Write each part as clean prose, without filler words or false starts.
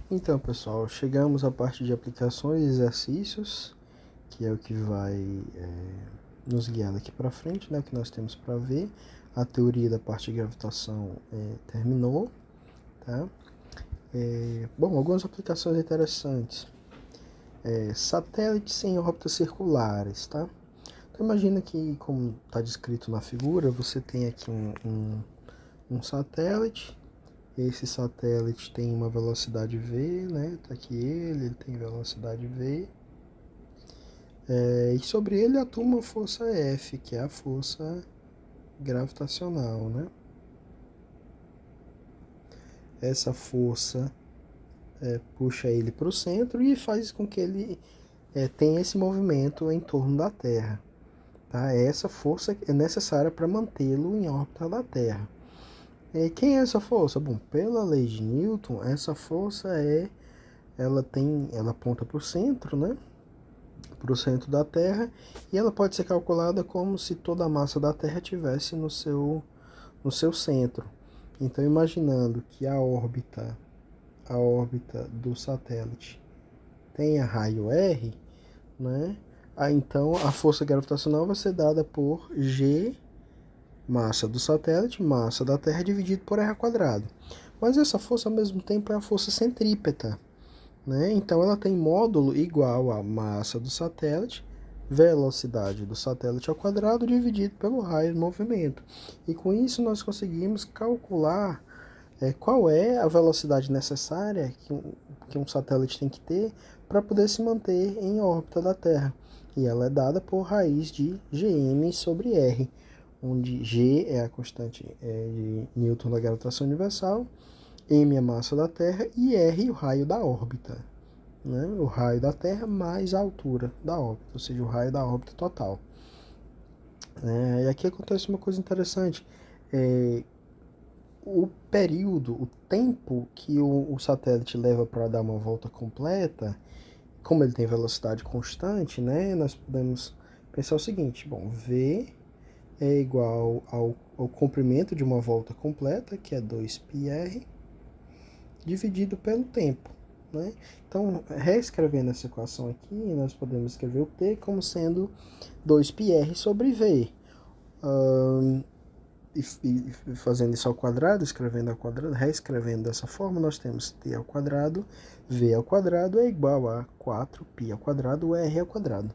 Então, pessoal, chegamos à parte de aplicações e exercícios, que é o que vai nos guiar daqui para frente, né? O que nós temos para ver. A teoria da parte de gravitação terminou, tá? Bom, algumas aplicações interessantes. Satélites em órbitas circulares, tá? Então, imagina que, como está descrito na figura, você tem aqui um satélite. Esse satélite tem uma velocidade v, né? Tá aqui ele tem velocidade v. E sobre ele atua uma força F, que é a força gravitacional, né? Essa força puxa ele para o centro e faz com que ele tenha esse movimento em torno da Terra. Tá? Essa força é necessária para mantê-lo em órbita da Terra. Quem é essa força? Bom, pela lei de Newton, essa força ela aponta para o centro, né? Para o centro da Terra, e ela pode ser calculada como se toda a massa da Terra estivesse no seu centro. Então, imaginando que a órbita do satélite tenha raio R, né? Então a força gravitacional vai ser dada por G, massa do satélite, massa da Terra, dividido por R quadrado. Mas essa força, ao mesmo tempo, é a força centrípeta, né? Então ela tem módulo igual à massa do satélite, velocidade do satélite ao quadrado, dividido pelo raio de movimento. E com isso nós conseguimos calcular qual é a velocidade necessária que um satélite tem que ter para poder se manter em órbita da Terra. E ela é dada por raiz de Gm sobre R, onde G é a constante de Newton da gravitação universal, M é a massa da Terra e R o raio da órbita. Né? O raio da Terra mais a altura da órbita, ou seja, o raio da órbita total. E aqui acontece uma coisa interessante. O período, o tempo que o satélite leva para dar uma volta completa, como ele tem velocidade constante, né, nós podemos pensar o seguinte: bom, v é igual ao comprimento de uma volta completa, que é 2πr, dividido pelo tempo. Né? Então, reescrevendo essa equação aqui, nós podemos escrever o t como sendo 2πr sobre v. E fazendo isso ao quadrado, escrevendo ao quadrado, reescrevendo dessa forma, nós temos t ao quadrado, v ao quadrado é igual a 4π ao quadrado, r ao quadrado.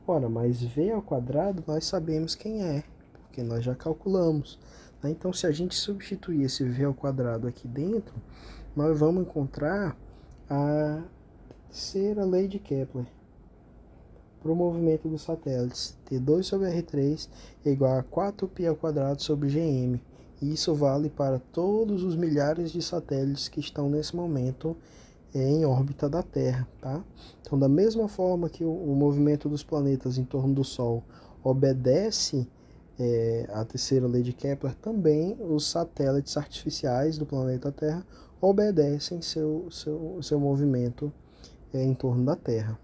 Ora, mas v ao quadrado nós sabemos quem é, porque nós já calculamos. Né? Então, se a gente substituir esse v ao quadrado aqui dentro, nós vamos encontrar a terceira lei de Kepler para o movimento dos satélites. T2 sobre R3 é igual a 4π ao quadrado sobre Gm. E isso vale para todos os milhares de satélites que estão nesse momento em órbita da Terra. Tá? Então, da mesma forma que o movimento dos planetas em torno do Sol obedece à terceira lei de Kepler, também os satélites artificiais do planeta Terra obedecem seu movimento em torno da Terra.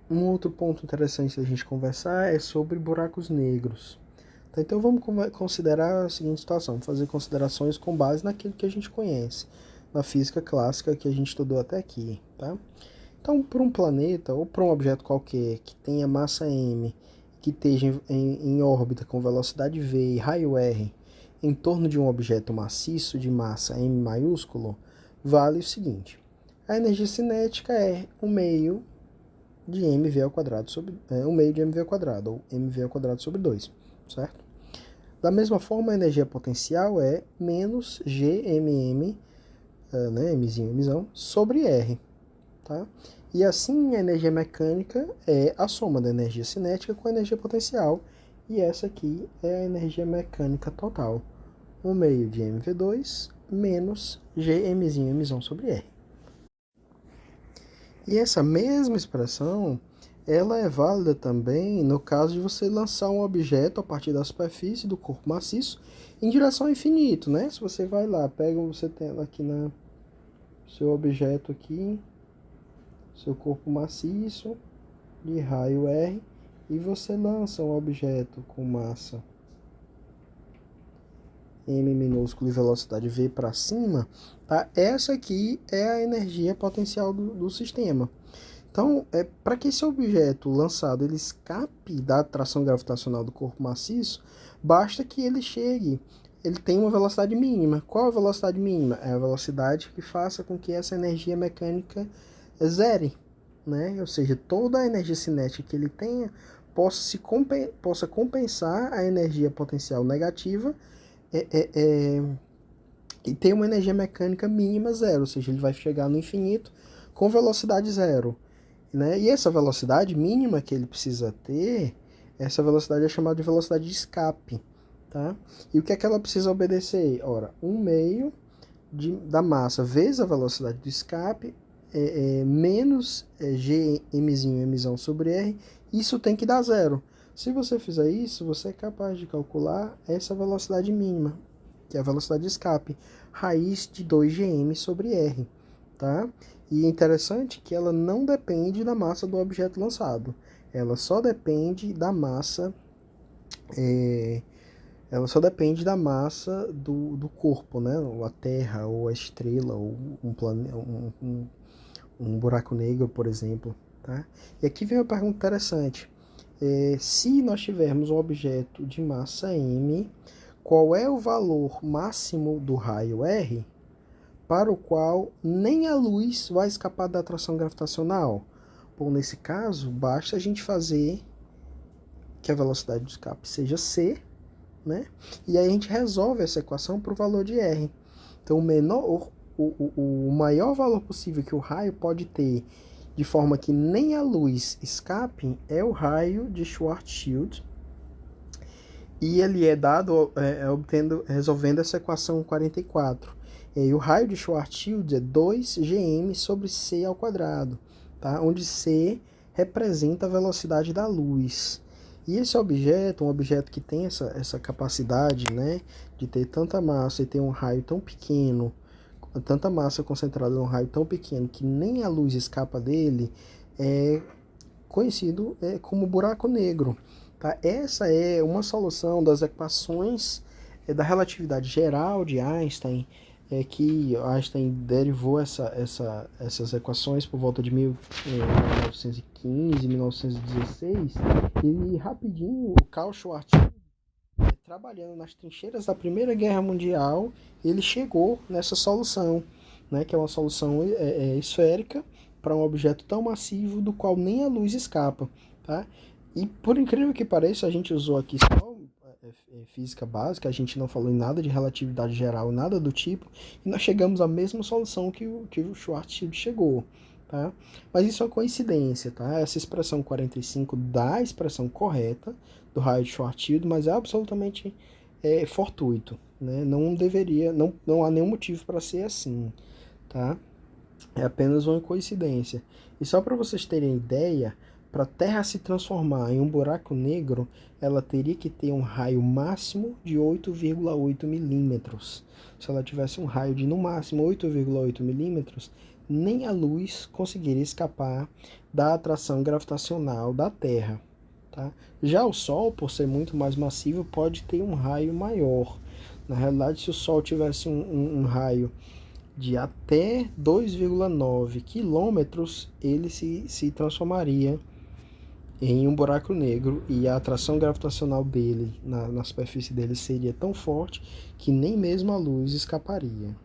Um outro ponto interessante da gente conversar é sobre buracos negros. Tá, então vamos considerar a seguinte situação, vamos fazer considerações com base naquilo que a gente conhece, na física clássica que a gente estudou até aqui. Tá? Então, para um planeta ou para um objeto qualquer que tenha massa m, que esteja em órbita com velocidade v e raio r, em torno de um objeto maciço de massa m maiúsculo, vale o seguinte: a energia cinética é 1 meio de mv ao quadrado sobre 1 meio de mv ao quadrado, ou mv ao quadrado sobre 2, certo? Da mesma forma, a energia potencial é menos gmm, né, mzinho, mzão, sobre r, tá? E assim, a energia mecânica é a soma da energia cinética com a energia potencial, e essa aqui é a energia mecânica total, 1 meio de mv2 menos gmzinho, mzão sobre r. E essa mesma expressão, ela é válida também no caso de você lançar um objeto a partir da superfície do corpo maciço em direção ao infinito, né? Se você vai lá, você tem aqui na seu objeto aqui, seu corpo maciço de raio R, e você lança um objeto com massa m minúsculo e velocidade v para cima, tá? Essa aqui é a energia potencial do sistema. Então, para que esse objeto lançado ele escape da atração gravitacional do corpo maciço, basta que ele chegue, ele tem uma velocidade mínima. Qual a velocidade mínima? É a velocidade que faça com que essa energia mecânica zere, né? Ou seja, toda a energia cinética que ele tenha possa compensar a energia potencial negativa e ter uma energia mecânica mínima zero, ou seja, ele vai chegar no infinito com velocidade zero. Né? E essa velocidade mínima que ele precisa ter, essa velocidade é chamada de velocidade de escape. Tá? E o que é que ela precisa obedecer? Ora, 1/2 da massa vezes a velocidade do escape menos gmzinho sobre r, isso tem que dar zero. Se você fizer isso, você é capaz de calcular essa velocidade mínima, que é a velocidade de escape, raiz de 2gm sobre r. Tá? E é interessante que ela não depende da massa do objeto lançado, ela só depende da massa do corpo, né? A Terra, ou a estrela, ou um buraco negro, por exemplo. Tá? E aqui vem uma pergunta interessante. Se nós tivermos um objeto de massa m, qual é o valor máximo do raio R para o qual nem a luz vai escapar da atração gravitacional? Bom, nesse caso, basta a gente fazer que a velocidade do escape seja c, né? E aí a gente resolve essa equação para o valor de R. Então, o maior valor possível que o raio pode ter, de forma que nem a luz escape, é o raio de Schwarzschild. E ele é dado resolvendo essa equação 44. E o raio de Schwarzschild é 2gm sobre c ao quadrado, tá? Onde c representa a velocidade da luz. E esse objeto, um objeto que tem essa capacidade, né, de ter tanta massa e ter um raio tão pequeno, tanta massa concentrada num raio tão pequeno que nem a luz escapa dele, é conhecido como buraco negro. Tá? Essa é uma solução das equações da relatividade geral de Einstein, que Einstein derivou essas equações por volta de 1915, 1916, e rapidinho o Karl Schwarzschild, trabalhando nas trincheiras da Primeira Guerra Mundial, ele chegou nessa solução, né, que é uma solução esférica para um objeto tão massivo do qual nem a luz escapa. Tá? E por incrível que pareça, a gente usou aqui só física básica, a gente não falou em nada de relatividade geral, nada do tipo, e nós chegamos à mesma solução que o Schwarzschild chegou. Tá? Mas isso é uma coincidência, tá? Essa expressão 45 dá a expressão correta do raio de Schwarzschild, mas é absolutamente fortuito, né? Não há nenhum motivo para ser assim, tá? É apenas uma coincidência. E só para vocês terem ideia, para a Terra se transformar em um buraco negro, ela teria que ter um raio máximo de 8,8 milímetros. Se ela tivesse um raio de, no máximo, 8,8 milímetros, nem a luz conseguiria escapar da atração gravitacional da Terra. Tá? Já o Sol, por ser muito mais massivo, pode ter um raio maior. Na realidade, se o Sol tivesse um raio de até 2,9 quilômetros, ele se transformaria em um buraco negro, e a atração gravitacional dele, na superfície dele, seria tão forte que nem mesmo a luz escaparia.